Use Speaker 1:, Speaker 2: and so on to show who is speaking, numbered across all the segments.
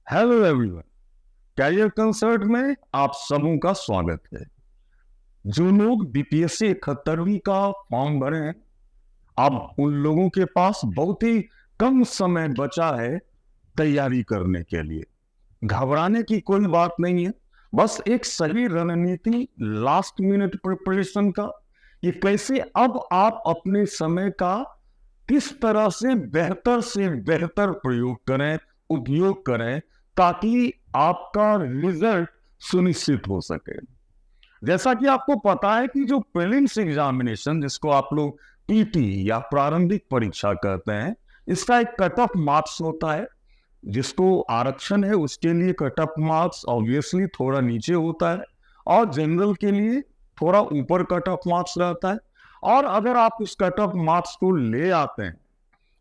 Speaker 1: Hello everyone, career concert में आप सबों का स्वागत है। जो लोग बीपीएससी 71वीं का फॉर्म भरे हैं, अब उन लोगों के पास बहुत ही कम समय बचा है तैयारी करने के लिए। घबराने की कोई बात नहीं है, बस एक सही रणनीति लास्ट मिनट प्रिपरेशन का, कि कैसे अब आप अपने समय का किस तरह से बेहतर प्रयोग करें, उपयोग करें, ताकि आपका रिजल्ट सुनिश्चित हो सके। जैसा कि आपको पता है कि जो प्रीलिम्स एग्जामिनेशन, जिसको आप लोग पीटी या प्रारंभिक परीक्षा कहते हैं, इसका एक कट ऑफ मार्क्स होता है। जिसको आरक्षण है उसके लिए कट ऑफ मार्क्स ऑब्वियसली थोड़ा नीचे होता है, और जनरल के लिए थोड़ा ऊपर कट ऑफ मार्क्स रहता है। और अगर आप उस कट ऑफ मार्क्स को ले आते हैं,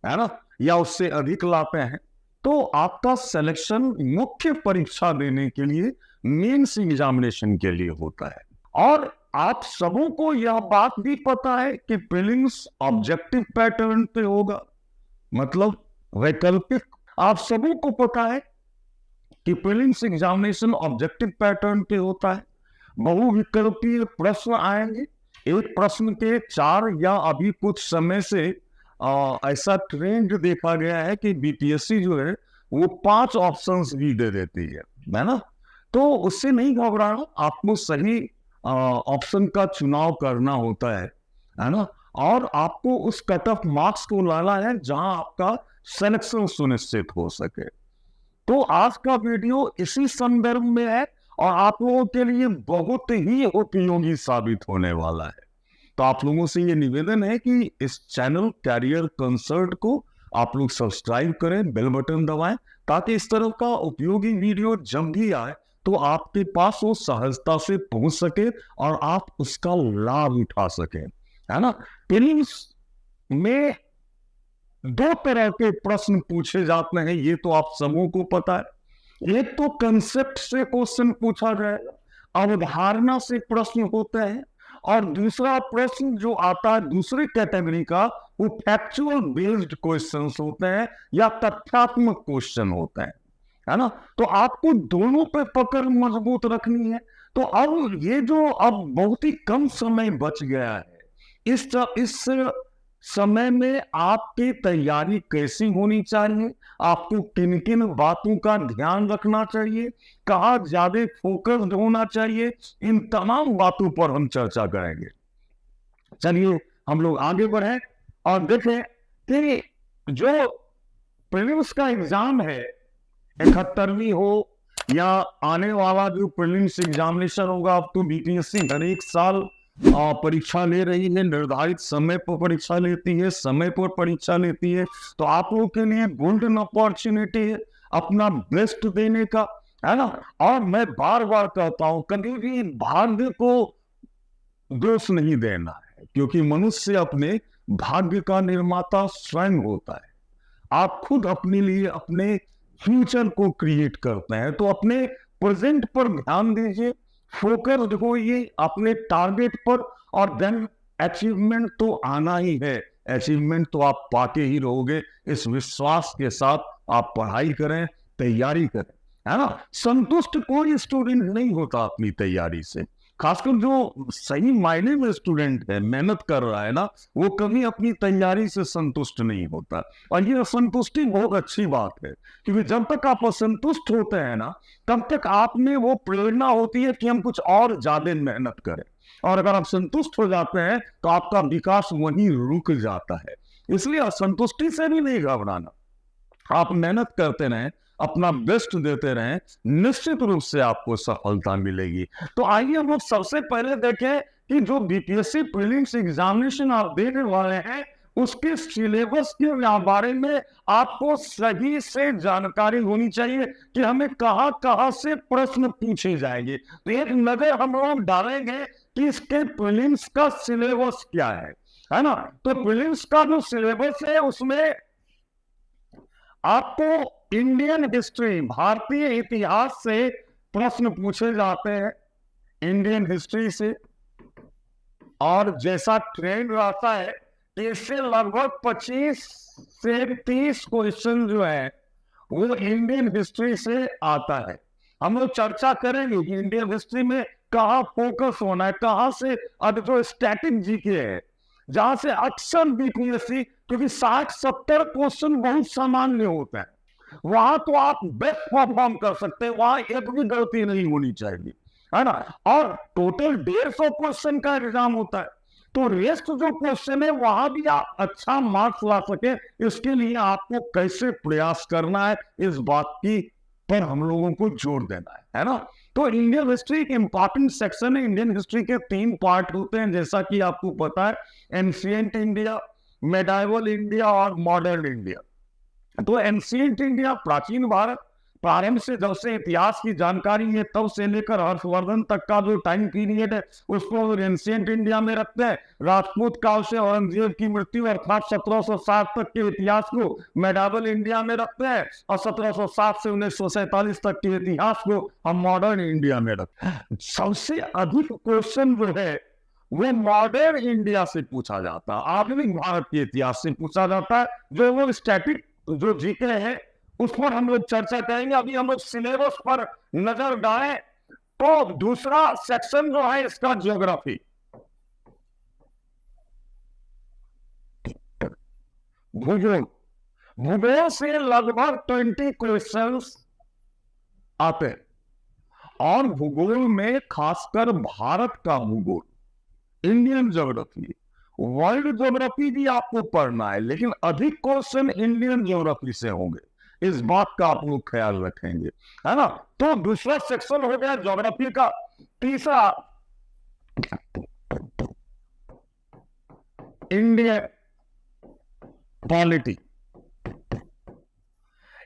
Speaker 1: है ना, या उससे अधिक लाते हैं, तो आपका सिलेक्शन मुख्य परीक्षा देने के लिए, मेंस एग्जामिनेशन के लिए होता है। और आप सबों को यह बात भी पता है कि प्रीलिम्स ऑब्जेक्टिव पैटर्न पे होगा, मतलब वैकल्पिक। आप सबों को पता है कि प्रीलिम्स एग्जामिनेशन ऑब्जेक्टिव पैटर्न पे होता है। बहुविकल्पीय प्रश्न आएंगे, एक प्रश्न के 4 या अभी कुछ समय से ऐसा ट्रेंड देखा गया है कि बीपीएससी जो है वो 5 ऑप्शंस भी दे देती है ना। तो उससे नहीं घबराना, आपको सही ऑप्शन का चुनाव करना होता है ना। और आपको उस कट ऑफ मार्क्स को लाना है जहां आपका सिलेक्शन सुनिश्चित हो सके। तो आज का वीडियो इसी संदर्भ में है और आप लोगों के लिए बहुत ही उपयोगी साबित होने वाला है। तो आप लोगों से ये निवेदन है कि इस चैनल कैरियर कंसर्ट को आप लोग सब्सक्राइब करें, बेल बटन दबाएं, ताकि इस तरह का उपयोगी वीडियो जब भी आए तो आपके पास वो सहजता से पहुंच सके और आप उसका लाभ उठा सके, है ना। प्रीलिम्स में 2 तरह के प्रश्न पूछे जाते हैं, ये तो आप सबों को पता है। एक तो कंसेप्ट से क्वेश्चन पूछा जाएगा, अवधारणा से प्रश्न होते हैं। और दूसरा प्रश्न जो आता है दूसरी कैटेगरी का, वो फैक्चुअल बेस्ड क्वेश्चंस होते हैं या तथ्यात्मक क्वेश्चन होते हैं, है ना। तो आपको दोनों पे पकड़ मजबूत रखनी है। तो अब ये जो अब बहुत ही कम समय बच गया है, इस समय में आपकी तैयारी कैसी होनी चाहिए, आपको किन किन बातों का ध्यान रखना चाहिए, कहाँ ज्यादा फोकस्ड होना चाहिए, इन तमाम बातों पर हम चर्चा करेंगे। चलिए हम लोग आगे बढ़े और देखें कि जो प्रीलिम्स का एग्जाम है, 71वीं हो या आने वाला जो प्रीलिम्स एग्जामिनेशन होगा, अब तो बीपीएससी हर एक साल परीक्षा ले रही है, निर्धारित समय पर परीक्षा लेती है, समय पर परीक्षा लेती है। तो आप लोगों के लिए गोल्डन अपॉर्चुनिटी है अपना बेस्ट देने का, है ना। और मैं बार बार कहता हूं, कभी भी भाग्य को दोष नहीं देना है, क्योंकि मनुष्य अपने भाग्य का निर्माता स्वयं होता है। आप खुद अपने लिए अपने फ्यूचर को क्रिएट करते हैं, तो अपने प्रेजेंट पर ध्यान दीजिए, फोकस्ड होइए अपने टारगेट पर, और देन अचीवमेंट तो आना ही है। अचीवमेंट तो आप पाके ही रहोगे, इस विश्वास के साथ आप पढ़ाई करें, तैयारी करें, है ना। संतुष्ट कोई स्टूडेंट नहीं होता अपनी तैयारी से, खासकर जो सही मायने में स्टूडेंट है, मेहनत कर रहा है ना, वो कभी अपनी तैयारी से संतुष्ट नहीं होता। और ये असंतुष्टि बहुत अच्छी बात है, क्योंकि जब तक आप असंतुष्ट होते हैं ना, तब तक आप में वो प्रेरणा होती है कि हम कुछ और ज्यादा मेहनत करें। और अगर आप संतुष्ट हो जाते हैं तो आपका विकास वहीं रुक जाता है। इसलिए असंतुष्टि से भी नहीं घबराना, आप मेहनत करते रहें, अपना बेस्ट देते रहें, निश्चित रूप से आपको सफलता मिलेगी। तो आइए हम लोग सबसे पहले देखें कि जो बीपीएससी प्रीलिम्स एग्जामिनेशन आप देने वाले हैं, उसके सिलेबस के बारे में आपको सही से जानकारी होनी चाहिए कि हमें कहां कहां से प्रश्न पूछे जाएंगे। तो एक नजर हम लोग डालेंगे कि इसके प्रीलिम्स का सिलेबस क्या है ना। तो प्रीलिम्स का जो सिलेबस है उसमें आपको इंडियन हिस्ट्री, भारतीय इतिहास से प्रश्न पूछे जाते हैं, इंडियन हिस्ट्री से। और जैसा ट्रेंड रहता है, इससे लगभग 25 से 30 क्वेश्चन जो है वो इंडियन हिस्ट्री से आता है। हम लोग चर्चा करेंगे कि इंडियन हिस्ट्री में कहाँ फोकस होना है, कहाँ से अब जो स्टैटिक जीके है, जहां से अक्सर बीपीएससी, क्योंकि 60-70 क्वेश्चन बहुत सामान्य होते हैं, वहां तो आप बेस्ट परफॉर्म कर सकते हैं, वहां एक भी गलती नहीं होनी चाहिए, है ना। और टोटल 150 क्वेश्चन का एग्जाम होता है, तो रेस्ट जो क्वेश्चन है वहां भी आप अच्छा मार्क्स ला सके, इसके लिए आपको कैसे प्रयास करना है, इस बात की पर हम लोगों को जोर देना है ना। तो इंडियन हिस्ट्री एक इंपॉर्टेंट सेक्शन है। इंडियन हिस्ट्री के 3 पार्ट होते हैं, जैसा कि आपको पता है, एंशिएंट इंडिया, मेडाइवल इंडिया और मॉडर्न इंडिया। तो एंशिएंट इंडिया प्राचीन भारत, प्रारंभ से जब से इतिहास की जानकारी है तब से लेकर हर्षवर्धन तक का जो टाइम पीरियड है उसको एंशिएंट इंडिया में रखते हैं। राजपूत काल से औरंगजेब की मृत्यु अर्थात 1760 तक के इतिहास को मेडावल इंडिया में रखते हैं, और 1760 से 1947 तक के इतिहास को हम मॉडर्न इंडिया में रखते हैं। सबसे अधिक क्वेश्चन जो है वो मॉडर्न इंडिया से पूछा जाता है, आधुनिक भारत के इतिहास से पूछा जाता है। जो वो स्टैटिक जो जीके है उस पर हम लोग चर्चा करेंगे। अभी हम लोग सिलेबस पर नजर डालें तो दूसरा सेक्शन जो है इसका ज्योग्राफी, भूगोल। भूगोल से लगभग 20 क्वेश्चंस आते हैं, और भूगोल में खासकर भारत का भूगोल, इंडियन ज्योग्राफी, वर्ल्ड ज्योग्राफी भी आपको पढ़ना है, लेकिन अधिक क्वेश्चन इंडियन ज्योग्राफी से होंगे, इस बात का आप लोग ख्याल रखेंगे, है ना। तो दूसरा सेक्शन हो गया ज्योग्राफी का। तीसरा इंडियन पॉलिटी।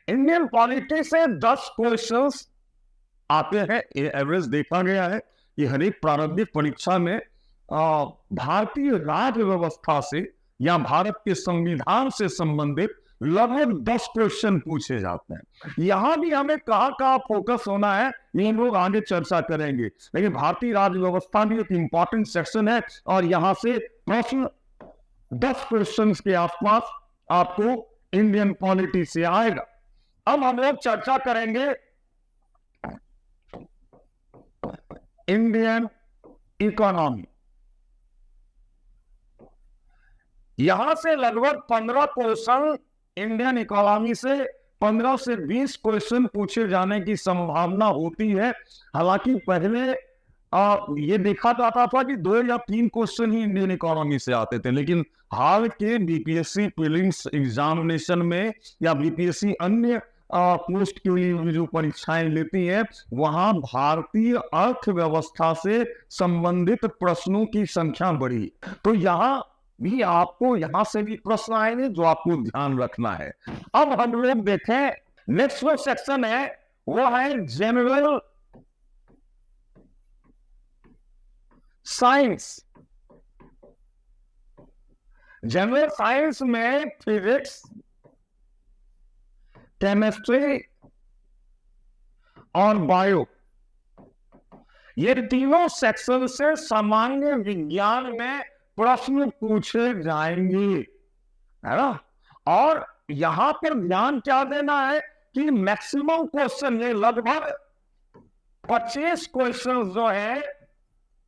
Speaker 1: इंडियन पॉलिटी से 10 क्वेश्चंस आते हैं, ये एवरेज देखा गया है कि हर एक प्रारंभिक परीक्षा में भारतीय राज्य व्यवस्था से या भारत के संविधान से संबंधित लगभग 10 क्वेश्चन पूछे जाते हैं। यहां भी हमें कहां फोकस होना है ये हम लोग आगे चर्चा करेंगे, लेकिन भारतीय राज्य व्यवस्था भी एक इंपॉर्टेंट सेक्शन है, और यहां से प्रश्न 10 क्वेश्चन के आसपास आपको इंडियन पॉलिटी से आएगा। अब हम लोग चर्चा करेंगे इंडियन इकोनॉमी। यहां से लगभग 15 क्वेश्चन इंडियन इकोनॉमी से 15 से 20 क्वेश्चन पूछे जाने की संभावना होती है। हालांकि पहले ये देखा जाता था कि 2 या 3 क्वेश्चन ही इंडियन इकोनॉमी से आते थे, लेकिन हाल के बीपीएससी प्रीलिम्स एग्जामिनेशन में या बीपीएससी अन्य पोस्ट के लिए जो परीक्षाएं लेती है वहां भारतीय अर्थव्यवस्था से संबंधित प्रश्नों की संख्या बढ़ी। तो यहां भी आपको यहां से भी प्रश्न आएंगे जो आपको ध्यान रखना है। अब हम लोग देखें नेक्स्ट जो सेक्शन है वो है जनरल साइंस। जनरल साइंस में फिजिक्स, केमिस्ट्री और बायो, ये तीनों सेक्शन से सामान्य विज्ञान में प्रश्न पूछे जाएंगे, है ना। और यहां पर ध्यान क्या देना है कि मैक्सिमम क्वेश्चन, ये लगभग 25 क्वेश्चन जो है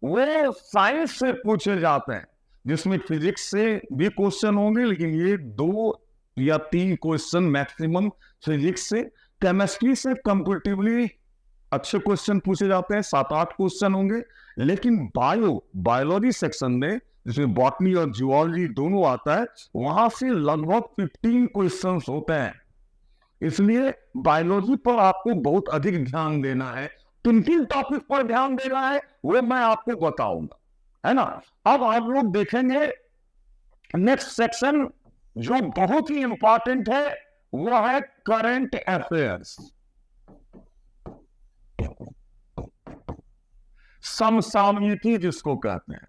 Speaker 1: वो साइंस से पूछे जाते हैं, जिसमें फिजिक्स से भी क्वेश्चन होंगे, लेकिन ये 2 या 3 क्वेश्चन मैक्सिमम फिजिक्स से। केमिस्ट्री से कंपैरेटिवली अच्छे क्वेश्चन पूछे जाते हैं, 7-8 क्वेश्चन होंगे। लेकिन बायोलॉजी सेक्शन में, जिसमें बॉटनी और जूलॉजी दोनों आता है, वहां से लगभग 15 क्वेश्चन होते हैं। इसलिए बायोलॉजी पर आपको बहुत अधिक ध्यान देना है। किन टॉपिक पर ध्यान देना है वो मैं आपको बताऊंगा, है ना। अब आप लोग देखेंगे नेक्स्ट सेक्शन जो बहुत ही इंपॉर्टेंट है वो है करंट अफेयर्स, समसामयिकी जिसको कहते हैं,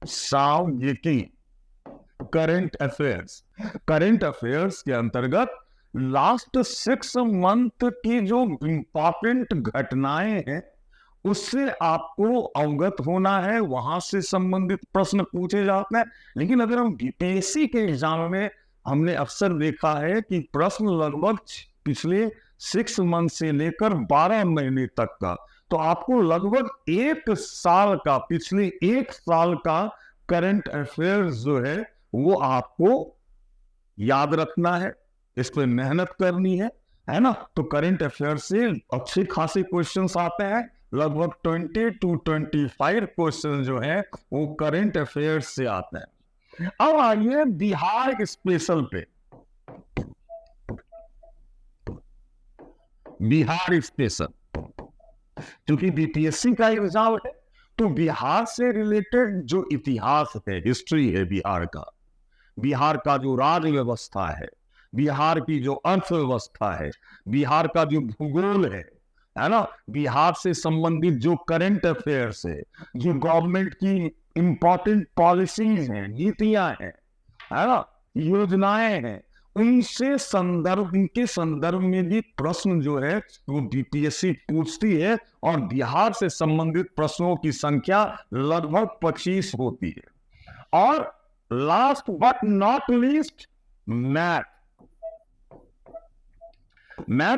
Speaker 1: समसामयिकी, करंट अफेयर्स। करंट अफेयर्स के अंतर्गत लास्ट 6 मंथ की जो इंपॉर्टेंट घटनाएं हैं उससे आपको अवगत होना है, वहां से संबंधित प्रश्न पूछे जाते हैं। लेकिन अगर हम बीपीएससी के एग्जाम में हमने अक्सर देखा है कि प्रश्न लगभग पिछले 6 मंथ से लेकर 12 महीने तक का, तो आपको लगभग 1 साल का, पिछले 1 साल का करंट अफेयर्स जो है वो आपको याद रखना है, इस पर मेहनत करनी है ना। तो करंट अफेयर से अच्छे खासे क्वेश्चंस आते हैं, लगभग 20 to 25 क्वेश्चन जो है वो करंट अफेयर से आते हैं। अब आइए बिहार स्पेशल पे। बिहार स्पेशल क्योंकि बीपीएससी का एग्जाम है, तो बिहार से रिलेटेड जो इतिहास है, हिस्ट्री है बिहार का जो राज्य व्यवस्था बिहार की जो अर्थव्यवस्था है, बिहार का जो भूगोल है ना, बिहार से संबंधित जो करंट अफेयर्स है, जो गवर्नमेंट की इंपॉर्टेंट पॉलिसीज हैं, नीतियां हैं, है ना, योजनाएं हैं, उनके संदर्भ में भी प्रश्न जो है वो बीपीएससी पूछती है। और बिहार से संबंधित प्रश्नों की संख्या लगभग 25 होती है। और last but not least, math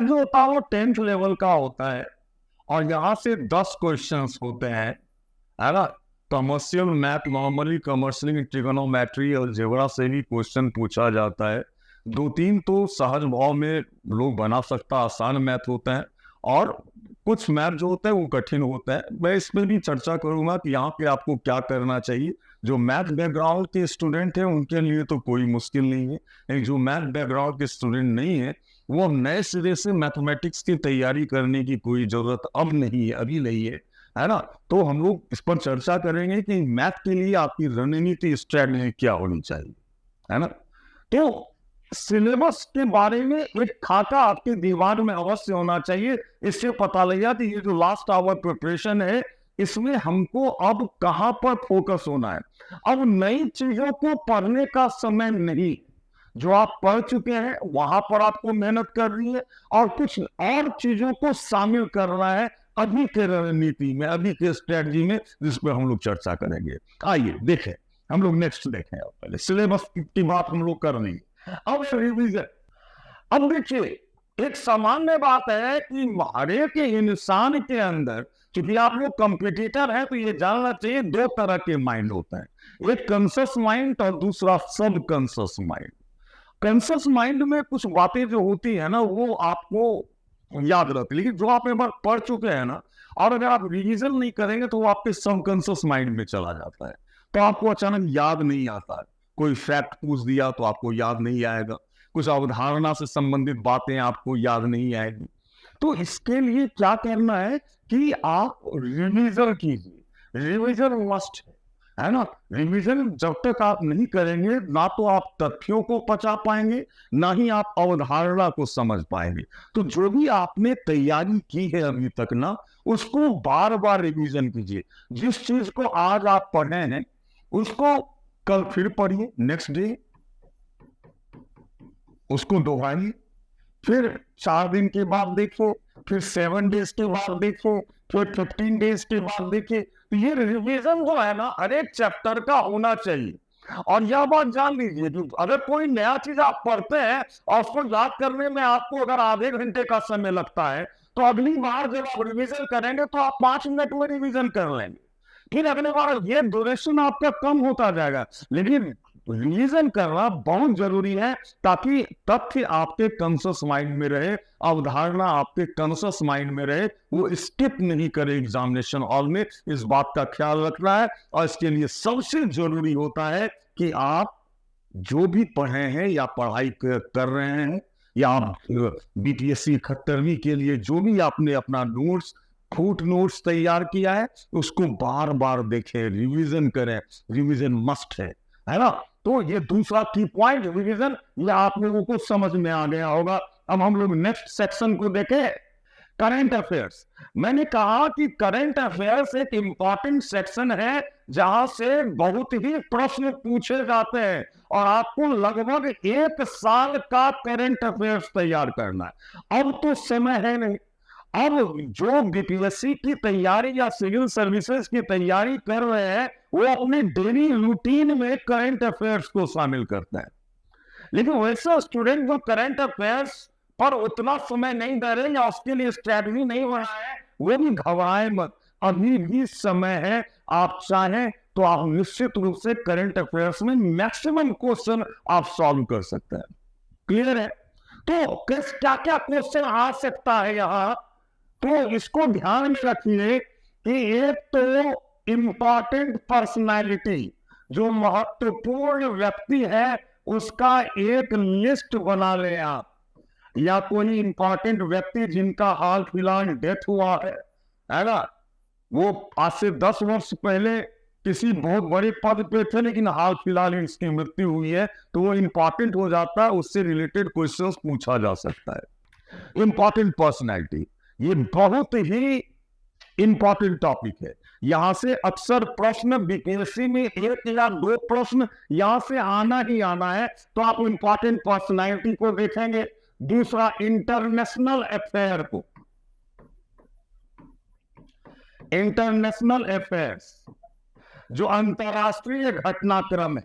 Speaker 1: जो होता है वो 10th लेवल का होता है, और यहां से 10 क्वेश्चंस होते हैं, है ना। Commercial math, normally commercial trigonometry और अलजेब्रा से भी क्वेश्चन पूछा जाता है। 2-3 तो सहज भाव में लोग बना सकता, आसान मैथ होते हैं, और कुछ मैथ जो होता है वो कठिन होता है। मैं इसमें भी चर्चा करूंगा कि यहाँ पे आपको क्या करना चाहिए। जो मैथ बैकग्राउंड के स्टूडेंट हैं उनके लिए तो कोई मुश्किल नहीं है, लेकिन जो मैथ बैकग्राउंड के स्टूडेंट नहीं है वो नए सिरे से मैथमेटिक्स की तैयारी करने की कोई जरूरत अब नहीं है, अभी नहीं है ना। तो हम लोग इस पर चर्चा करेंगे कि मैथ के लिए आपकी रणनीति, स्ट्रैटेजी क्या होनी चाहिए, है ना। तो सिलेबस के बारे में एक खाका आपके दिमाग में अवश्य होना चाहिए, इससे पता लगा कि ये जो लास्ट आवर प्रिपरेशन है इसमें हमको अब कहां पर फोकस होना है। अब नई चीजों को पढ़ने का समय नहीं, जो आप पढ़ चुके हैं वहां पर आपको मेहनत करनी है, और कुछ और चीजों को शामिल करना है अभी के रणनीति में, अभी के स्ट्रेटजी में, जिस पर हम लोग चर्चा करेंगे। आइए देखें, हम लोग नेक्स्ट देखें। पहले सिलेबस की बात हम लोग कर रहे हैं, अब रिवीजन। अब देखिए, एक सामान्य बात है कि हर एक इंसान के अंदर, क्योंकि आप लोग कंपटीटर हैं तो ये जानना चाहिए 2 तरह के माइंड होते हैं, एक कॉन्शियस माइंड और दूसरा सब कॉन्शियस माइंड। कॉन्शियस माइंड में कुछ बातें जो होती है ना वो आपको याद रहती, लेकिन जो आप एक बार पढ़ चुके हैं ना, और अगर आप रिवीजन नहीं करेंगे तो वो आपके सबकॉन्शियस माइंड में चला जाता है, तो आपको अचानक याद नहीं आता है। कोई फैक्ट पूछ दिया तो आपको याद नहीं आएगा, कुछ अवधारणा से संबंधित बातें आपको याद नहीं आएगी। तो इसके लिए क्या करना है कि आप रिवीजन कीजिए, रिवीजन मस्ट है ना। रिवीजन जब तक आप नहीं करेंगे, ना तो आप तथ्यों को पचा पाएंगे, ना ही आप अवधारणा को समझ पाएंगे। तो जो भी आपने तैयारी की है अभी तक ना, उसको बार बार रिवीजन कीजिए। जिस चीज को आज आप पढ़े हैं उसको कल फिर पढ़िए, नेक्स्ट डे उसको दोहराइए, फिर 4 दिन के बाद देखो, फिर 7 डेज के बाद देखो, फिर 15 डेज के बाद देखिए। तो ये रिवीजन जो है ना हर एक चैप्टर का होना चाहिए। और यह बात जान लीजिए कि अगर कोई नया चीज आप पढ़ते हैं और उसको याद करने में आपको अगर आधे घंटे का समय लगता है, तो अगली बार जब आप रिवीजन करेंगे तो आप 5 मिनट में रिवीजन कर लेंगे। फिर अगले बार ये ड्यूरेशन आपका कम होता जाएगा। लेकिन रिवीजन करना बहुत जरूरी है, ताकि तथ्य आपके कॉन्शियस माइंड में रहे, अवधारणा आपके कॉन्शियस माइंड में रहे, वो स्किप नहीं करे एग्जामिनेशन हॉल में। इस बात का ख्याल रखना है। और इसके लिए सबसे जरूरी होता है कि आप जो भी पढ़े हैं या पढ़ाई कर रहे हैं, या आप बीपीएससी 71वीं के लिए जो भी आपने अपना नोट्स, फुट नोट्स तैयार किया है, उसको बार बार देखें, रिवीजन करें। रिवीजन मस्ट है ना। तो ये दूसरा की पॉइंट रिवीजन, ये आप लोगों को समझ में आ गया होगा। अब हम लोग नेक्स्ट सेक्शन को देखें, करंट अफेयर्स। मैंने कहा कि करंट अफेयर्स एक इंपॉर्टेंट सेक्शन है जहां से बहुत ही प्रश्न पूछे जाते हैं, और आपको लगभग 1 साल का करंट अफेयर्स तैयार करना है। अब तो समय है नहीं। अब जो बीपीएससी की तैयारी या सिविल सर्विसेज की तैयारी कर रहे हैं, वो अपने डेली रूटीन में करंट अफेयर्स को शामिल करते हैं। लेकिन वैसे स्टूडेंट जो करंट अफेयर्स पर उतना समय नहीं दे रहे या उसके लिए स्ट्रेटजी नहीं बना है, वो भी घबराए मत, अभी भी समय है। आप चाहें तो आप निश्चित रूप से करंट अफेयर्स में मैक्सिमम क्वेश्चन आप सॉल्व कर सकते हैं। क्लियर है? तो क्या क्या क्वेश्चन आ सकता है यहाँ, तो इसको ध्यान में रखिए कि एक तो इंपॉर्टेंट पर्सनालिटी, जो महत्वपूर्ण व्यक्ति है उसका एक लिस्ट बना ले आप, या कोई इंपॉर्टेंट व्यक्ति जिनका हाल फिलहाल डेथ हुआ है ना, वो आज से 10 वर्ष पहले किसी बहुत बड़े पद पे थे लेकिन हाल फिलहाल इसकी मृत्यु हुई है, तो वो इंपॉर्टेंट हो जाता है, उससे रिलेटेड क्वेश्चंस पूछा जा सकता है। इंपॉर्टेंट पर्सनैलिटी ये बहुत ही इंपॉर्टेंट टॉपिक है। यहां से अक्सर प्रश्न बीपीएससी में 1 या 2 प्रश्न यहां से आना ही आना है, तो आप इंपॉर्टेंट पर्सनैलिटी को देखेंगे। दूसरा, इंटरनेशनल अफेयर को, इंटरनेशनल अफेयर्स जो अंतरराष्ट्रीय घटनाक्रम है,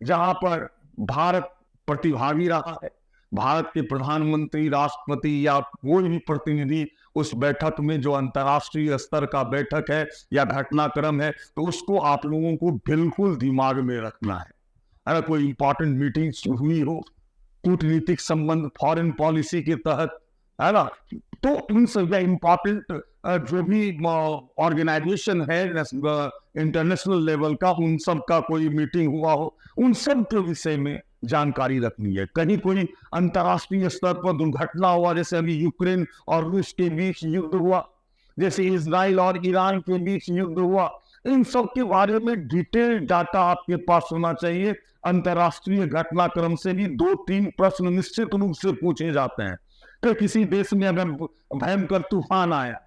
Speaker 1: जहां पर भारत प्रतिभागी रहा है, भारत के प्रधानमंत्री, राष्ट्रपति या कोई भी प्रतिनिधि उस बैठक में, जो अंतरराष्ट्रीय स्तर का बैठक है या घटनाक्रम है, तो उसको आप लोगों को बिल्कुल दिमाग में रखना है। अगर कोई इंपॉर्टेंट मीटिंग हुई हो, कूटनीतिक संबंध, फॉरेन पॉलिसी के तहत, है ना, तो उन सब इंपॉर्टेंट जो भी ऑर्गेनाइजेशन है इंटरनेशनल लेवल का, उन सब का कोई मीटिंग हुआ हो, उन सब के विषय में जानकारी रखनी है। कहीं कोई अंतरराष्ट्रीय स्तर पर दुर्घटना हुआ, जैसे अभी यूक्रेन और रूस के बीच युद्ध हुआ, जैसे इजराइल और ईरान के बीच युद्ध हुआ, इन सब के बारे में डिटेल डाटा आपके पास होना चाहिए। अंतरराष्ट्रीय घटनाक्रम से भी 2-3 प्रश्न निश्चित रूप से पूछे जाते हैं। तो किसी देश में अगर भयंकर तूफान आया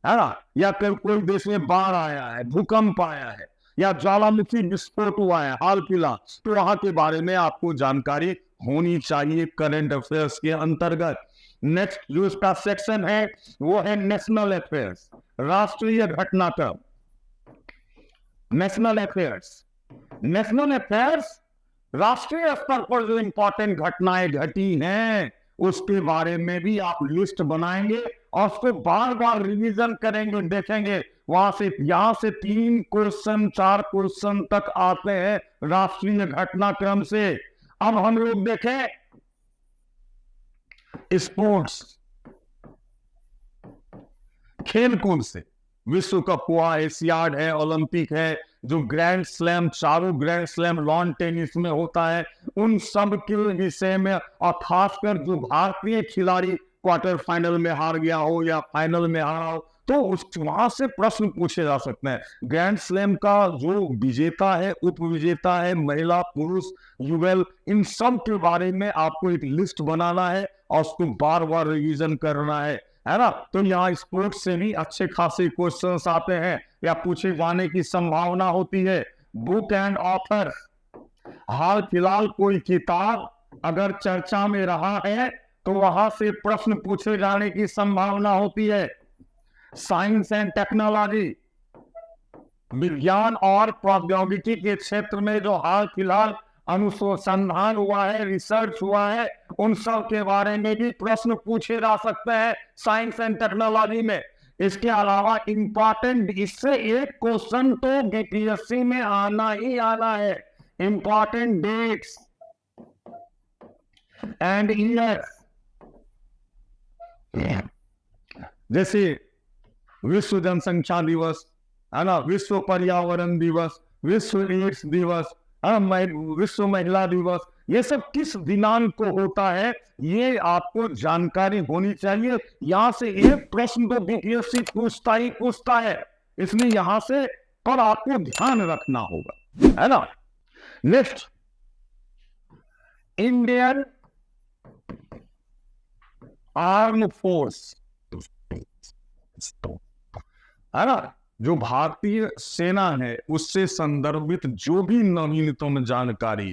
Speaker 1: है ना, या कोई देश में बाढ़ आया है, भूकंप आया है, या ज्वालामुखी विस्फोट हुआ है हाल फिलहाल, तो वहां के बारे में आपको जानकारी होनी चाहिए करंट अफेयर्स के अंतर्गत। नेक्स्ट जो इसका सेक्शन है वो है नेशनल अफेयर्स, राष्ट्रीय घटनाक्रम। नेशनल अफेयर्स, नेशनल अफेयर्स राष्ट्रीय स्तर पर जो इंपॉर्टेंट घटनाएं घटी हैं उसके बारे में भी आप लिस्ट बनाएंगे और उसको बार बार रिवीजन करेंगे, देखेंगे। वहां से यहां से 3 क्वेश्चन 4 क्वेश्चन तक आते हैं राष्ट्रीय घटनाक्रम से। अब हम लोग देखें स्पोर्ट्स, खेल कूद से, विश्व कप हुआ, एशियाड है, ओलंपिक है, जो ग्रैंड स्लैम, चारों ग्रैंड स्लैम लॉन टेनिस में होता है, उन सब के विषय में, और खासकर जो भारतीय खिलाड़ी क्वार्टर फाइनल में हार गया हो या फाइनल में हारा हो, तो उस वहां से प्रश्न पूछे जा सकते हैं। ग्रैंड स्लैम का जो विजेता है, उप विजेता है, महिला पुरुष युगल, इन सब के बारे में आपको एक लिस्ट बनाना है और उसको बार बार रिवीजन करना है ना। तो यहाँ स्पोर्ट्स से भी अच्छे खासे क्वेश्चंस आते हैं या पूछे जाने की संभावना होती है। बुक एंड ऑथर, हाल फिलहाल कोई किताब अगर चर्चा में रहा है तो वहां से प्रश्न पूछे जाने की संभावना होती है। साइंस एंड टेक्नोलॉजी, विज्ञान और प्रौद्योगिकी के क्षेत्र में जो हाल फिलहाल अनुसंधान हुआ है, रिसर्च हुआ है, उन सब के बारे में भी प्रश्न पूछे जा सकते हैं साइंस एंड टेक्नोलॉजी में। इसके अलावा इंपॉर्टेंट, इससे एक क्वेश्चन तो बीपीएससी में आना ही आना है, इंपॉर्टेंट डेट्स एंड ईयर, जैसे विश्व जनसंख्या दिवस, है ना, विश्व पर्यावरण दिवस, विश्व एड्स दिवस, विश्व महिला दिवस, ये सब किस दिनांक को होता है ये आपको जानकारी होनी चाहिए। यहां से एक प्रश्न तो बीपीएससी पूछता ही पूछता है, इसलिए यहां से पर आपको ध्यान रखना होगा, है ना। नेक्स्ट, इंडियन आर्म फोर्स, है ना, जो भारतीय सेना है उससे संदर्भित जो भी नवीनतम जानकारी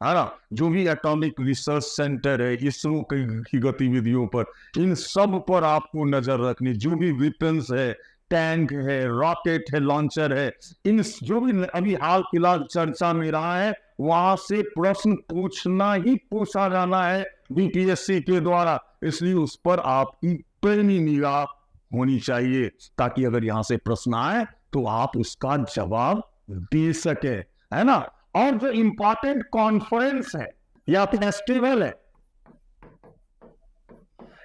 Speaker 1: है ना, जो भी एटॉमिक रिसर्च सेंटर है, इसरो की गतिविधियों पर, इन सब पर आपको नजर रखनी। जो भी वेपन्स है, टैंक है, रॉकेट है, लॉन्चर है, इन जो भी अभी हाल फिलहाल चर्चा में रहा है वहां से प्रश्न पूछा जाना है बीपीएससी के द्वारा। इसलिए उस पर आपकी पैनी निगाह होनी चाहिए ताकि अगर यहां से प्रश्न आए तो आप उसका जवाब दे सके, है ना। और जो इंपॉर्टेंट कॉन्फ्रेंस है या फेस्टिवल है,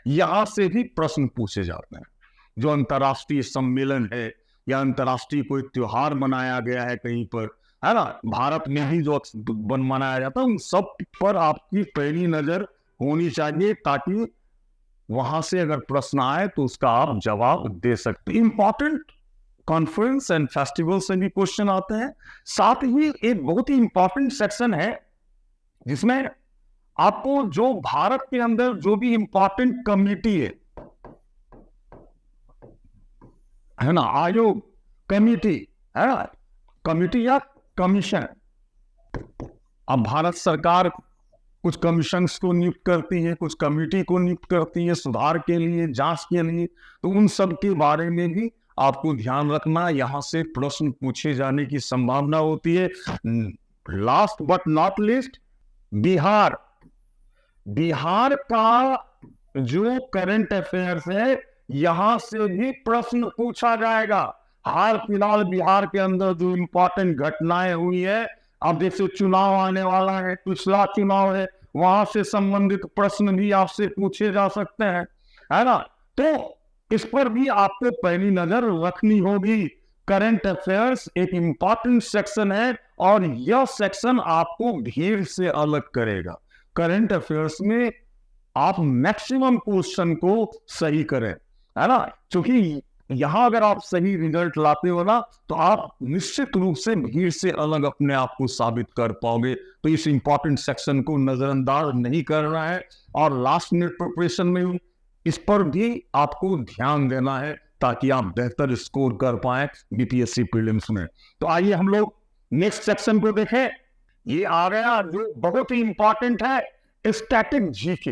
Speaker 1: यहां से भी प्रश्न पूछे जाते हैं। जो अंतर्राष्ट्रीय सम्मेलन है या अंतर्राष्ट्रीय कोई त्योहार मनाया गया है कहीं पर, है ना, भारत में ही जो मनाया जाता है, उन सब पर आपकी पहली नजर होनी चाहिए ताकि वहां से अगर प्रश्न आए तो उसका आप जवाब दे सकते। इंपॉर्टेंट कॉन्फ्रेंस एंड फेस्टिवल से भी क्वेश्चन आते हैं। साथ ही एक बहुत ही इंपॉर्टेंट सेक्शन है जिसमें आपको जो भारत के अंदर जो भी इंपॉर्टेंट कमिटी है ना, आयोग, कमिटी, है ना, कमिटी या कमीशन, अब भारत सरकार कुछ कमीशंस को नियुक्त करती है, कुछ कमिटी को नियुक्त करती है सुधार के लिए, जांच के लिए, तो उन सब के बारे में भी आपको ध्यान रखना। यहां से प्रश्न पूछे जाने की संभावना होती है। Last but not least, Bihar का जो करंट अफेयर्स है यहां से भी प्रश्न पूछा जाएगा। हाल फिलहाल बिहार के अंदर जो इंपॉर्टेंट घटनाएं हुई है, अब जैसे चुनाव आने वाला है, पिछला चुनाव है, वहां से संबंधित प्रश्न भी आपसे पूछे जा सकते हैं, है ना। तो इस पर भी आपको पहली नजर रखनी होगी। करंट अफेयर्स एक इंपॉर्टेंट सेक्शन है और यह सेक्शन आपको भीड़ से अलग करेगा। करंट अफेयर्स में आप मैक्सिमम क्वेश्चन को सही करें, है ना, क्योंकि यहां अगर आप सही रिजल्ट लाते हो ना तो आप निश्चित रूप से भीड़ से अलग अपने आप को साबित कर पाओगे। तो इस इंपॉर्टेंट सेक्शन को नजरअंदाज नहीं करना है और लास्ट मिनट प्रिपरेशन में इस पर भी आपको ध्यान देना है ताकि आप बेहतर स्कोर कर पाए बीपीएससी प्रीलिम्स में। तो आइए हम लोग नेक्स्ट सेक्शन को देखें। ये आ गया जो बहुत ही इंपॉर्टेंट है, स्टैटिक जीके,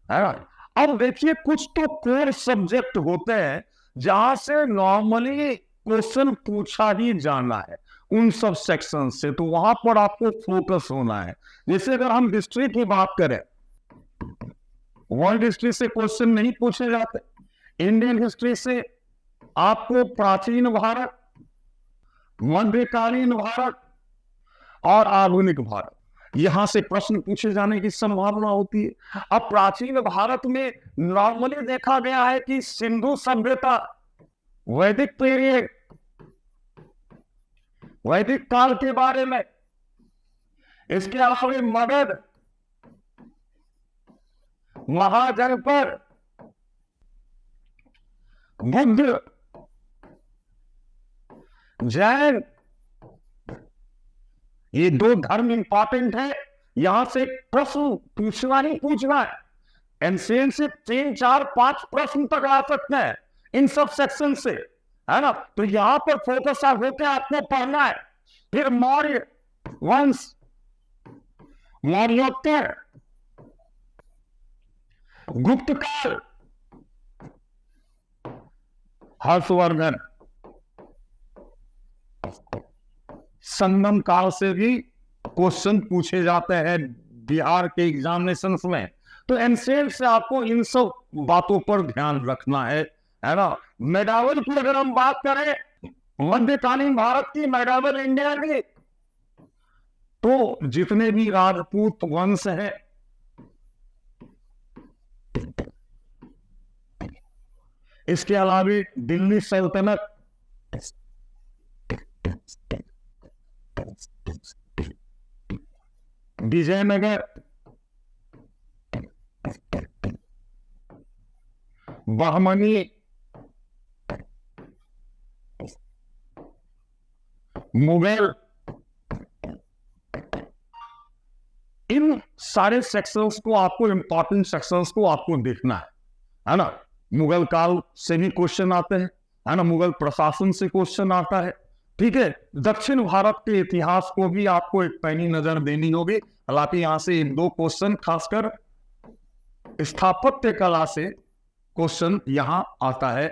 Speaker 1: है ना। अब देखिए कुछ तो कोर सब्जेक्ट होते हैं जहां से नॉर्मली क्वेश्चन पूछा ही जाना है, उन सब सेक्शन से, तो वहां पर आपको फोकस होना है। जैसे अगर हम हिस्ट्री की बात करें, वर्ल्ड हिस्ट्री से क्वेश्चन नहीं पूछे जाते। इंडियन हिस्ट्री से आपको प्राचीन भारत, मध्यकालीन भारत और आधुनिक भारत, यहां से प्रश्न पूछे जाने की संभावना होती है। अब प्राचीन भारत में नॉर्मली देखा गया है कि सिंधु सभ्यता, वैदिक पीरियड, वैदिक काल के बारे में, इसके अलावा मगध, महाजनपद, बुद्ध, जैन, ये दो धर्म इंपॉर्टेंट है। यहां से प्रश्न पूछना ही पूछना है। एनसीएन से 3, 4, 5 प्रश्न तक आ सकते हैं इन सब सेक्शन से, है ना। तो यहां पर फोकस होकर आपको पढ़ना है। फिर मौर्य वंश, मौर्योत्तर, गुप्त काल, हर्षवर्धन, संगम काल से भी क्वेश्चन पूछे जाते हैं बिहार के एग्जामिनेशंस में। तो एनसीएल से आपको इन सब बातों पर ध्यान रखना है ना। मेडावल की अगर हम बात करें, मध्यकालीन भारत की, मेडावल इंडिया की, तो जितने भी राजपूत वंश है, इसके अलावा दिल्ली सल्तनत, विजयनगर, बहमनी, मुगल, इन सारे सेक्शंस को आपको, इंपॉर्टेंट सेक्शंस को आपको देखना है ना। मुगल काल से भी क्वेश्चन आते हैं, है ना, मुगल प्रशासन से क्वेश्चन आता है, ठीक है। दक्षिण भारत के इतिहास को भी आपको एक पैनी नजर देनी होगी। हालांकि यहां से 1-2 क्वेश्चन, खासकर स्थापत्य कला से क्वेश्चन यहां आता है,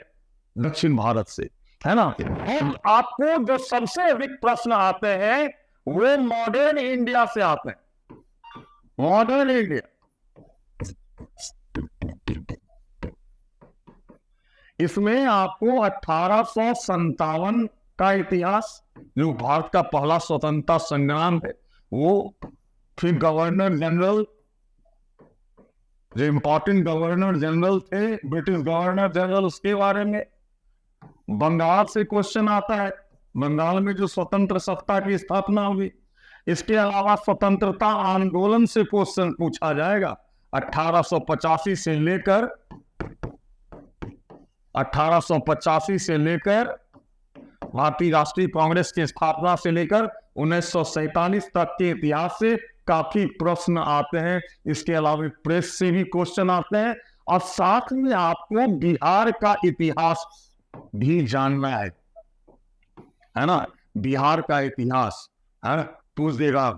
Speaker 1: दक्षिण भारत से, है ना। और आपको जो सबसे अधिक प्रश्न आते हैं वो मॉडर्न इंडिया से आते हैं, मॉडर्न इंडिया। इसमें आपको 1857 का इतिहास, जो भारत का पहला स्वतंत्रता संग्राम है वो, फिर गवर्नर जनरल, जो इंपॉर्टेंट गवर्नर जनरल थे, ब्रिटिश गवर्नर जनरल, उसके बारे में। बंगाल से क्वेश्चन आता है, बंगाल में जो स्वतंत्र सत्ता की स्थापना हुई। इसके अलावा स्वतंत्रता आंदोलन से क्वेश्चन पूछा जाएगा। 1885 से लेकर 1885 से लेकर भारतीय राष्ट्रीय कांग्रेस की स्थापना से लेकर 1947 तक के इतिहास से काफी प्रश्न आते हैं। इसके अलावा प्रेस से भी क्वेश्चन आते हैं, और साथ में आपको बिहार का इतिहास भी जानना है ना। बिहार का इतिहास है, पूछ देगा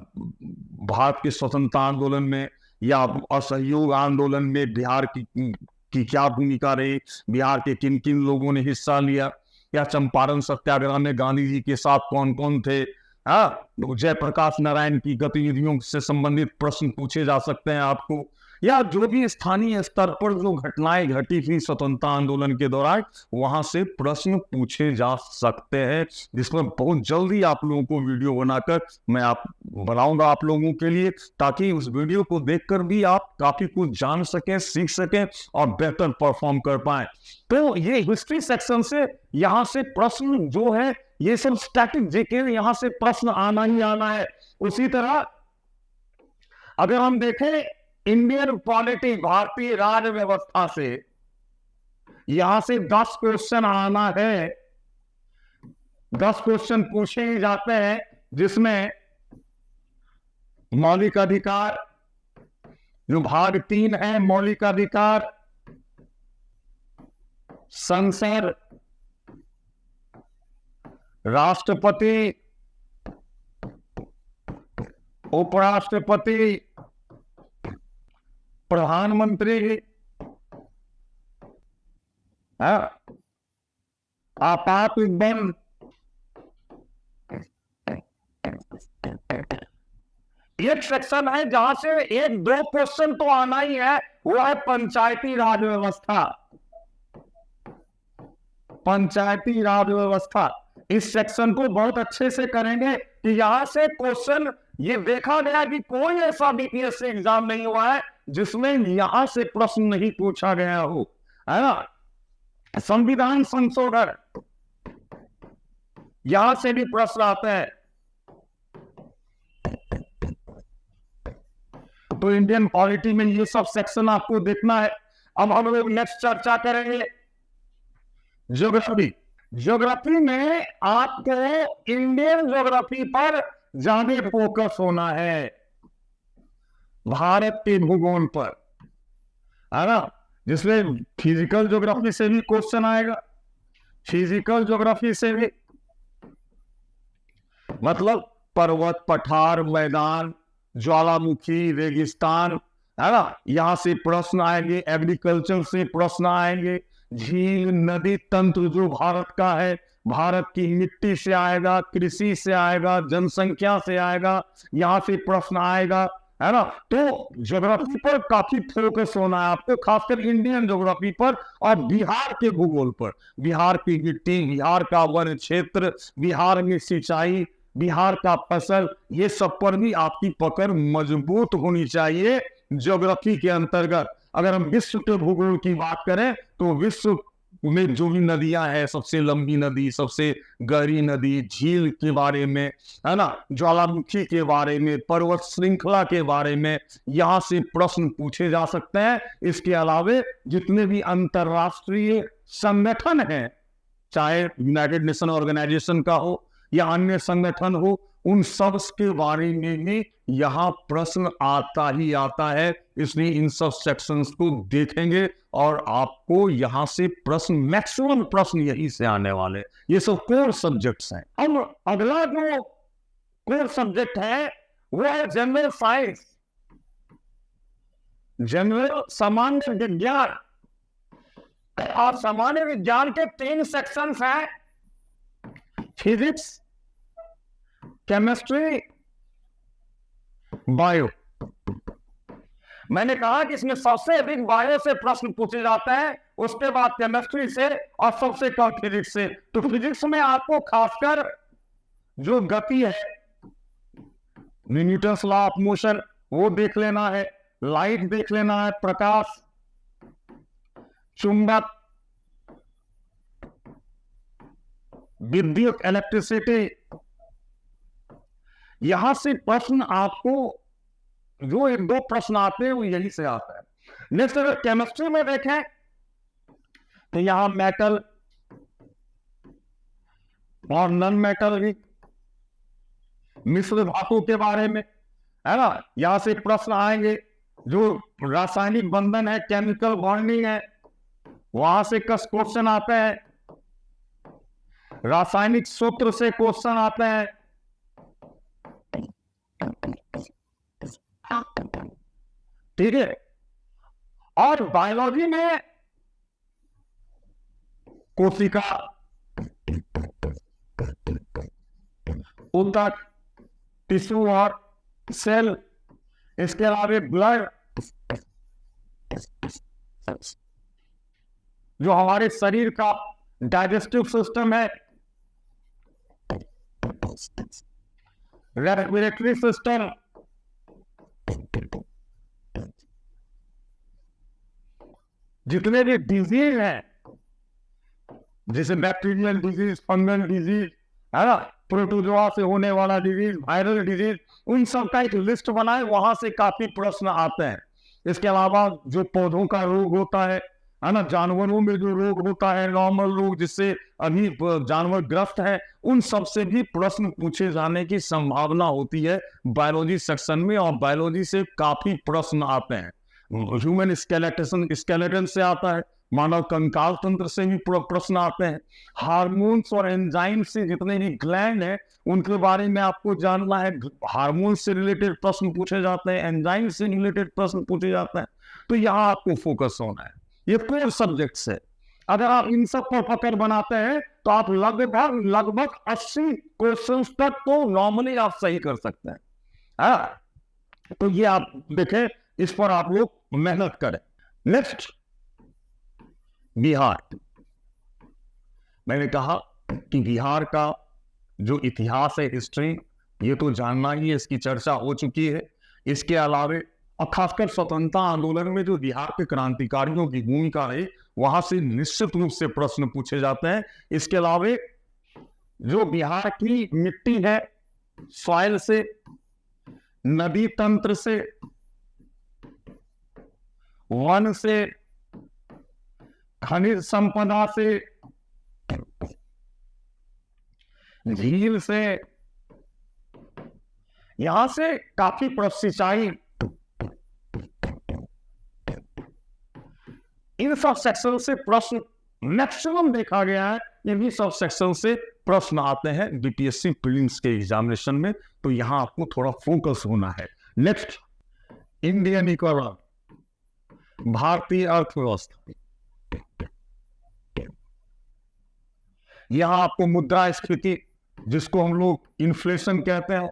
Speaker 1: भारत के स्वतंत्रता आंदोलन में या असहयोग आंदोलन में बिहार की क्या भूमिका रही, बिहार के किन किन लोगों ने हिस्सा लिया, या चंपारण सत्याग्रह में गांधी जी के साथ कौन कौन थे। जयप्रकाश नारायण की गतिविधियों से संबंधित प्रश्न पूछे जा सकते हैं आपको, या जो भी स्थानीय स्तर पर जो घटनाएं घटी थी स्वतंत्रता आंदोलन के दौरान, वहां से प्रश्न पूछे जा सकते हैं, जिसमें बहुत जल्दी आप लोगों को वीडियो बनाकर मैं बनाऊंगा आप लोगों के लिए, ताकि उस वीडियो को देखकर भी आप काफी कुछ जान सकें, सीख सकें और बेहतर परफॉर्म कर पाए। तो ये हिस्ट्री सेक्शन से यहाँ से प्रश्न जो है, ये सब स्टैटिक जीके, यहाँ से प्रश्न आना ही आना है। उसी तरह अगर हम देखें इंडियन पॉलिटी, भारतीय राज व्यवस्था से, यहां से 10 क्वेश्चन आना है, 10 क्वेश्चन पूछे ही जाते हैं, जिसमें मौलिक अधिकार, जो भाग 3 है, मौलिक अधिकार, संसद, राष्ट्रपति, उपराष्ट्रपति, प्रधानमंत्री, आपात बंद, एक सेक्शन है जहां से 1-2 क्वेश्चन तो आना ही है, वो है पंचायती राज व्यवस्था। पंचायती राज व्यवस्था, इस सेक्शन को बहुत अच्छे से करेंगे कि यहां से क्वेश्चन, ये देखा गया कि कोई ऐसा बीपीएससी एग्जाम नहीं हुआ है जिसमें यहां से प्रश्न नहीं पूछा गया हो, है ना। संविधान संशोधन, यहां से भी प्रश्न आते हैं। तो इंडियन पॉलिटी में ये सब सेक्शन आपको देखना है। अब हम लोग नेक्स्ट चर्चा करेंगे ज्योग्राफी। ज्योग्राफी में आपको इंडियन ज्योग्राफी पर ज्यादा फोकस होना है, भारत के भूगोल पर, है ना, जिसमें फिजिकल ज्योग्राफी से भी क्वेश्चन आएगा। फिजिकल ज्योग्राफी से भी मतलब पर्वत, पठार, मैदान, ज्वालामुखी, रेगिस्तान, है ना, यहां से प्रश्न आएंगे। एग्रीकल्चर से प्रश्न आएंगे। झील, नदी तंत्र जो भारत का है, भारत की मिट्टी से आएगा, कृषि से आएगा, जनसंख्या से आएगा, यहां से प्रश्न आएगा, है ना। तो ज्योग्राफी पर काफी फोकस होना है आपको, खासकर इंडियन ज्योग्राफी पर और बिहार के भूगोल पर। बिहार की मिट्टी, बिहार का वन क्षेत्र, बिहार में सिंचाई, बिहार का फसल, ये सब पर भी आपकी पकड़ मजबूत होनी चाहिए ज्योग्राफी के अंतर्गत। अगर हम विश्व के भूगोल की बात करें तो विश्व में जो भी नदियां हैं, सबसे लंबी नदी, सबसे गहरी नदी, झील के बारे में, है ना, ज्वालामुखी के बारे में, पर्वत श्रृंखला के बारे में, यहाँ से प्रश्न पूछे जा सकते हैं। इसके अलावा जितने भी अंतरराष्ट्रीय संगठन हैं, चाहे यूनाइटेड नेशन ऑर्गेनाइजेशन का हो या अन्य संगठन हो, उन सब के बारे में भी यहाँ प्रश्न आता ही आता है। इसलिए इन सब सेक्शंस को देखेंगे और आपको यहाँ से प्रश्न, मैक्सिमम प्रश्न यही से आने वाले। ये सब कोर सब्जेक्ट्स हैं। अब अगला जो कोर सब्जेक्ट है वो है जनरल साइंस, जनरल सामान्य विज्ञान। और सामान्य विज्ञान के 3 सेक्शंस हैं, फिजिक्स, केमिस्ट्री, बायो। मैंने कहा कि इसमें सबसे अधिक बायो से प्रश्न पूछे जाते हैं, उसके बाद केमिस्ट्री से और सबसे कम फिजिक्स से। तो फिजिक्स में आपको खासकर जो गति है, न्यूटन्स लॉ ऑफ मोशन, वो देख लेना है, लाइट देख लेना है, प्रकाश, चुंबक, विद्युत, इलेक्ट्रिसिटी। यहां से प्रश्न आपको जो 1-2 प्रश्न आते हैं वो यही से आता है। नेक्स्ट अगर केमिस्ट्री में देखें तो यहां मेटल और नॉन मेटल भी, मिश्र धातु के बारे में, है ना, यहां से प्रश्न आएंगे। जो रासायनिक बंधन है, केमिकल बॉन्डिंग है, वहां से क्वेश्चन आते हैं। रासायनिक सूत्र से क्वेश्चन आते हैं। ठीक है। और बायोलॉजी में कोशिका, ऊतक, टिश्यू और सेल, इसके अलावा ब्लड, जो हमारे शरीर का डाइजेस्टिव सिस्टम है, रेस्पिरेटरी सिस्टम, जितने भी डिजीज हैं, जैसे बैक्टीरियल डिजीज, फंगल डिजीज, है ना, प्रोटोजोआ से होने वाला डिजीज, वायरल डिजीज, उन सब का एक लिस्ट बनाए, वहां से काफी प्रश्न आते हैं। इसके अलावा जो पौधों का रोग होता है ना, जानवरों में जो रोग होता है, नॉर्मल रोग जिससे अभी जानवर ग्रस्त है, उन सब से भी प्रश्न पूछे जाने की संभावना होती है बायोलॉजी सेक्शन में। और बायोलॉजी से काफी प्रश्न आते हैं। ह्यूमन स्केलेटन से आता है, मानव कंकाल तंत्र से भी प्रश्न आते हैं। हार्मोन्स और एंजाइम से जितने भी ग्लैंड हैं उनके बारे में आपको जानना है। हार्मोन से रिलेटेड प्रश्न पूछे जाते हैं, एंजाइम से रिलेटेड प्रश्न पूछे जाते हैं। तो यहाँ आपको फोकस होना है। ये कोर सब्जेक्ट्स है। अगर आप इन सब पर पकड़ बनाते हैं तो आप लगभग 80 क्वेश्चंस तक तो नॉर्मली आप सही कर सकते हैं। हाँ, तो ये आप देखें, इस पर आप लोग मेहनत करें। नेक्स्ट, बिहार। मैंने कहा कि बिहार का जो इतिहास है, हिस्ट्री, ये तो जानना ही है, इसकी चर्चा हो चुकी है। इसके अलावा और खासकर स्वतंत्रता आंदोलन में जो बिहार के क्रांतिकारियों की भूमिका है, वहां से निश्चित रूप से प्रश्न पूछे जाते हैं। इसके अलावा जो बिहार की मिट्टी है, सॉइल से, नदी तंत्र से, वन से, खनिज संपदा से, झील से, यहां से काफी सिंचाई, इन सब सेक्शन से प्रश्न मैक्सिमम देखा गया है। इन्हीं सब सेक्शन से प्रश्न आते हैं बीपीएससी प्रीलिम्स के एग्जामिनेशन में। तो यहां आपको थोड़ा फोकस होना है। नेक्स्ट, इंडियन इकोनॉमी, भारतीय अर्थव्यवस्था। यहां आपको मुद्रास्फीति, जिसको हम लोग इन्फ्लेशन कहते हैं,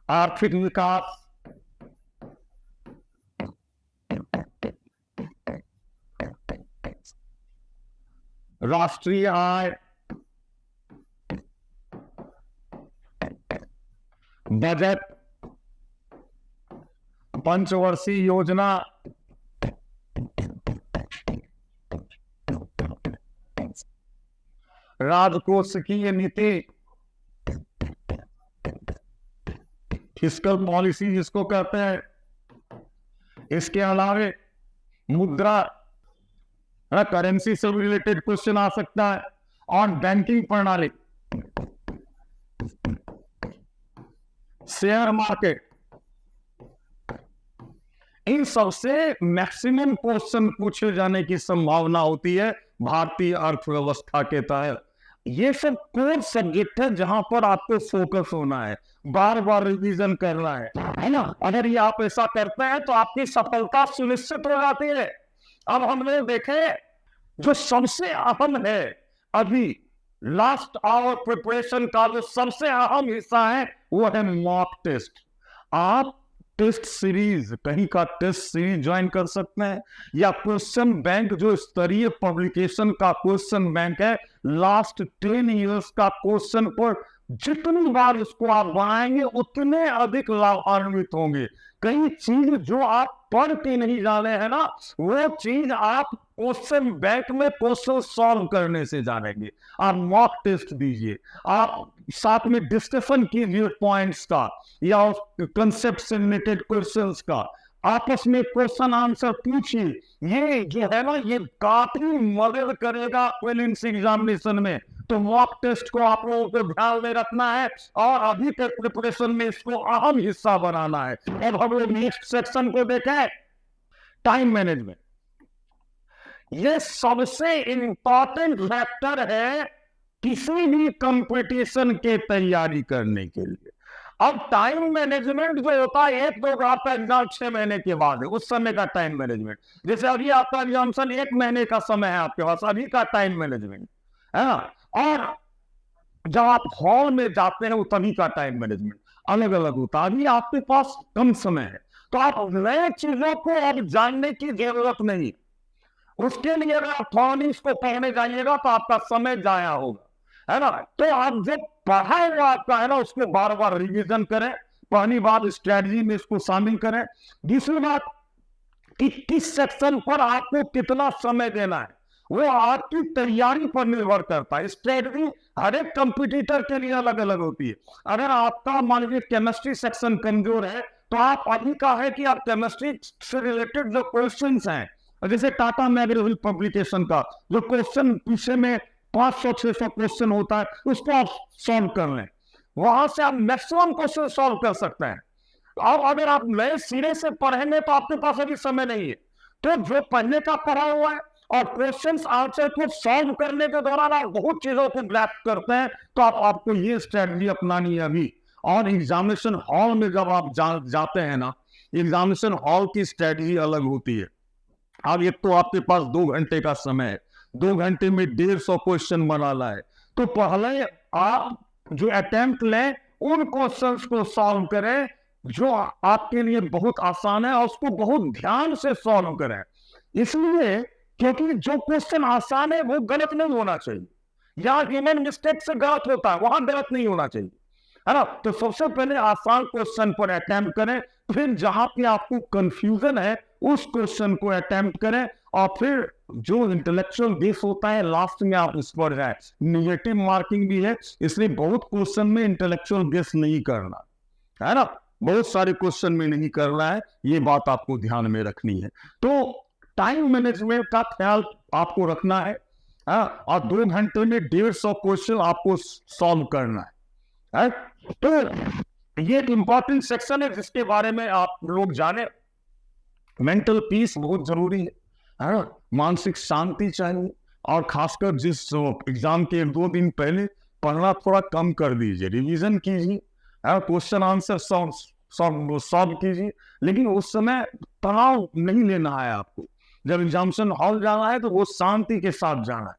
Speaker 1: आर्थिक विकास, राष्ट्रीय आय, बजट, पंचवर्षीय योजना, राजकोषीय नीति, फिस्कल पॉलिसी जिसको कहते हैं। इसके अलावा मुद्रा, करेंसी से रिलेटेड क्वेश्चन आ सकता है, और बैंकिंग प्रणाली, शेयर मार्केट, इन सब से मैक्सिमम क्वेश्चन पूछे जाने की संभावना होती है भारतीय अर्थव्यवस्था के तहत। ये सब कोर सब्जेक्ट है जहां पर आपको फोकस होना है, बार बार रिवीजन करना है ना। अगर ये आप ऐसा करते हैं तो आपकी सफलता सुनिश्चित हो जाती है। अब हमने देखे जो सबसे अहम है अभी लास्ट आवर प्रिपरेशन का जो सबसे अहम हिस्सा है वो है मॉक टेस्ट। आप टेस्ट सीरीज, कहीं का टेस्ट सीरीज ज्वाइन कर सकते हैं, या क्वेश्चन बैंक जो स्तरीय पब्लिकेशन का क्वेश्चन बैंक है, लास्ट 10 इयर्स का क्वेश्चन पर जितनी बार इसको आप बनाएंगे उतने अधिक लाभान्वित होंगे। कई चीज जो आप पढ़ के नहीं जाने हैं ना, वो चीज आप क्वेश्चन बैंक में क्वेश्चन सॉल्व करने से जानेंगे। आप मॉक टेस्ट दीजिए, आप साथ में डिस्कशन कीजिए पॉइंट्स का या कंसेप्ट से रिलेटेड क्वेश्चंस का, आपस में क्वेश्चन आंसर पूछिए। ये जो है ना, ये काफी मदद करेगा प्रीलिम्स एग्जामिनेशन में। तो मॉक टेस्ट को आप लोगों को ध्यान में रखना है और अभी के प्रिपरेशन में इसको अहम हिस्सा बनाना है। अब हम लोग नेक्स्ट सेक्शन को देखें, टाइम मैनेजमेंट। ये सबसे इंपॉर्टेंट फैक्टर है किसी भी कंपटीशन के तैयारी करने के लिए। अब टाइम मैनेजमेंट जो होता है, एक तो आपका एग्जाम 6 महीने के बाद है, उस समय का टाइम मैनेजमेंट। जैसे अभी आपका एग्जामिनेशन 1 महीने का समय है आपके पास, अभी का टाइम मैनेजमेंट है ना। और जब आप हॉल में जाते हैं वो तभी का टाइम मैनेजमेंट अलग अलग होता है। अभी आपके पास कम समय है तो आप नए चीजों को अब जानने की जरूरत नहीं, उसके लिए अगर आप थोड़ी इसको पढ़ने जाइएगा तो आपका समय जाया होगा, है ना। तो आप जो पढ़ा हुआ आपका है ना, उसको बार बार रिवीजन करें। पहली बात, स्ट्रेटजी में इसको शामिल करें। दूसरी बात कि किस सेक्शन पर आपको कितना समय देना है वो आपकी तैयारी पर निर्भर करता है। स्ट्रेटजी हर एक कंपटीटर के लिए अलग अलग होती है। अगर आपका मान लीजिए केमिस्ट्री सेक्शन कमजोर है तो आप अभी का है कि आप केमिस्ट्री से रिलेटेड जो क्वेश्चंस हैं, जैसे टाटा मैगजीन पब्लिकेशन का जो क्वेश्चन पीछे में 500-600 क्वेश्चन होता है, उसको आप सॉल्व कर लें, वहां से आप मैक्सिमम क्वेश्चन सॉल्व कर सकते हैं। और अगर आप नए सिरे से पढ़ेंगे तो आपके पास अभी समय नहीं है, तो जो पढ़ने का पढ़ा हुआ है और क्वेश्चंस आंसर को सॉल्व करने के दौरान आप बहुत चीजों को ग्रैस्प करते हैं, तो आपको ये स्ट्रेटजी अपनानी है अभी। और एग्जामिनेशन हॉल में जब आप जाते हैं ना, एग्जामिनेशन हॉल की स्ट्रेटजी अलग होती है। अब एक तो आपके पास 2 घंटे का समय है, 2 घंटे में 150 क्वेश्चन बनाना है, तो पहले आप जो अटेम्प्ट लें उन क्वेश्चंस को सॉल्व करें जो आपके लिए बहुत आसान है और उसको बहुत ध्यान से सॉल्व करें। इसलिए क्योंकि जो क्वेश्चन आसान है वो गलत नहीं होना चाहिए, या ह्यूमन मिस्टेक से गलत होता है वहां गलत नहीं होना चाहिए, है ना। तो सबसे पहले आसान क्वेश्चन पर अटेम्प्ट करें, फिर जहां पे आपको कंफ्यूजन है उस क्वेश्चन को अटेम्प्ट करें, और फिर जो इंटेलेक्चुअल बेस होता है लास्ट में आप उस पर है। निगेटिव मार्किंग भी है, इसलिए बहुत क्वेश्चन में इंटेलेक्चुअल बेस नहीं करना, है ना, बहुत सारे क्वेश्चन में नहीं करना है, ये बात आपको ध्यान में रखनी है। तो टाइम मैनेजमेंट का ख्याल आपको रखना है, और 2 घंटे में 150 क्वेश्चन आपको सॉल्व करना है। तो ये एक इंपॉर्टेंट सेक्शन है जिसके बारे में आप लोग जाने। मेंटल पीस बहुत जरूरी है ना, मानसिक शांति चाहिए, और खासकर जिस एग्जाम के 1-2 दिन पहले पढ़ना थोड़ा कम कर दीजिए, रिवीजन कीजिए, क्वेश्चन आंसर सॉल्व कीजिए, लेकिन उस समय तनाव नहीं लेना है आपको। जब एग्जामिनेशन हॉल जाना है तो वो शांति के साथ जाना है,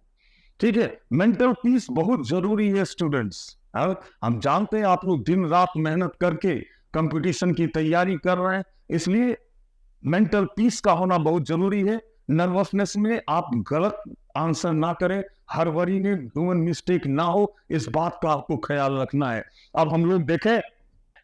Speaker 1: ठीक है। मेंटल पीस बहुत जरूरी है स्टूडेंट्स। हम जानते हैं आप लोग दिन रात मेहनत करके कंपटीशन की तैयारी कर रहे हैं, इसलिए मेंटल पीस का होना बहुत जरूरी है। नर्वसनेस में आप गलत आंसर ना करें, हड़बड़ी में ह्यूमन मिस्टेक ना हो, इस बात का आपको ख्याल रखना है। अब हम लोग देखें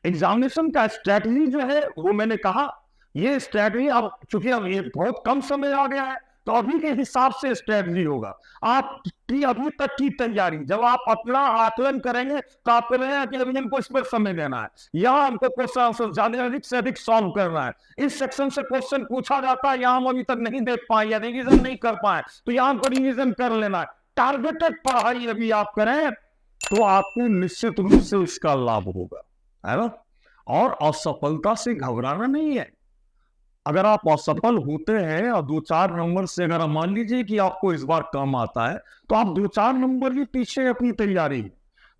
Speaker 1: एग्जामिनेशन का स्ट्रैटेजी जो है वो मैंने कहा, ये स्ट्रैटेजी अब चूंकि अब ये बहुत कम समय आ गया है तो अभी के हिसाब से स्ट्रैटेजी होगा आपकी अभी तक की तैयारी। जब आप अपना आकलन करेंगे तो आप कहेंगे कि अभी हमको इस पर समय देना है, यहाँ हमको क्वेश्चन आंसर ज्यादा अधिक से अधिक सॉल्व करना है, इस सेक्शन से क्वेश्चन पूछा जाता है यहाँ हम अभी तक नहीं देख पाए या रिविजन नहीं कर पाए तो यहाँ हमको रिविजन कर लेना है। टारगेटेड पढ़ाई अभी आप करें तो आपको निश्चित रूप से इसका लाभ होगा, है ना। और असफलता से घबराना नहीं है। अगर आप असफल होते हैं और 2-4 नंबर से, अगर मान लीजिए कि आपको इस बार कम आता है तो आप 2-4 नंबर भी पीछे अपनी तैयारी,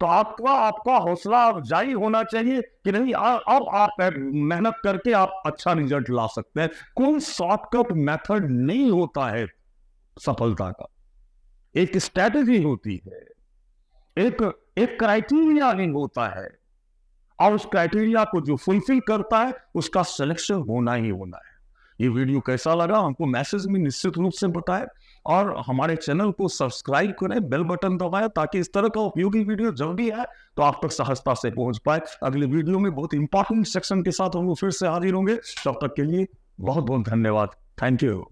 Speaker 1: तो आपका हौसला अफजाई होना चाहिए कि नहीं, अब आप मेहनत करके आप अच्छा रिजल्ट ला सकते हैं। कोई शॉर्टकट मेथड नहीं होता है सफलता का, एक स्ट्रैटेजी होती है, एक एक क्राइटेरिया नहीं होता है, और उस क्राइटेरिया को जो फुलफिल करता है उसका सिलेक्शन होना ही होना है। ये वीडियो कैसा लगा हमको मैसेज में निश्चित रूप से बताएं, और हमारे चैनल को सब्सक्राइब करें, बेल बटन दबाएं, ताकि इस तरह का उपयोगी वीडियो जब भी आए तो आप तक सहजता से पहुंच पाए। अगले वीडियो में बहुत इंपॉर्टेंट सेक्शन के साथ हम लोग फिर से हाजिर होंगे। तब तक के लिए बहुत बहुत धन्यवाद। Thank you.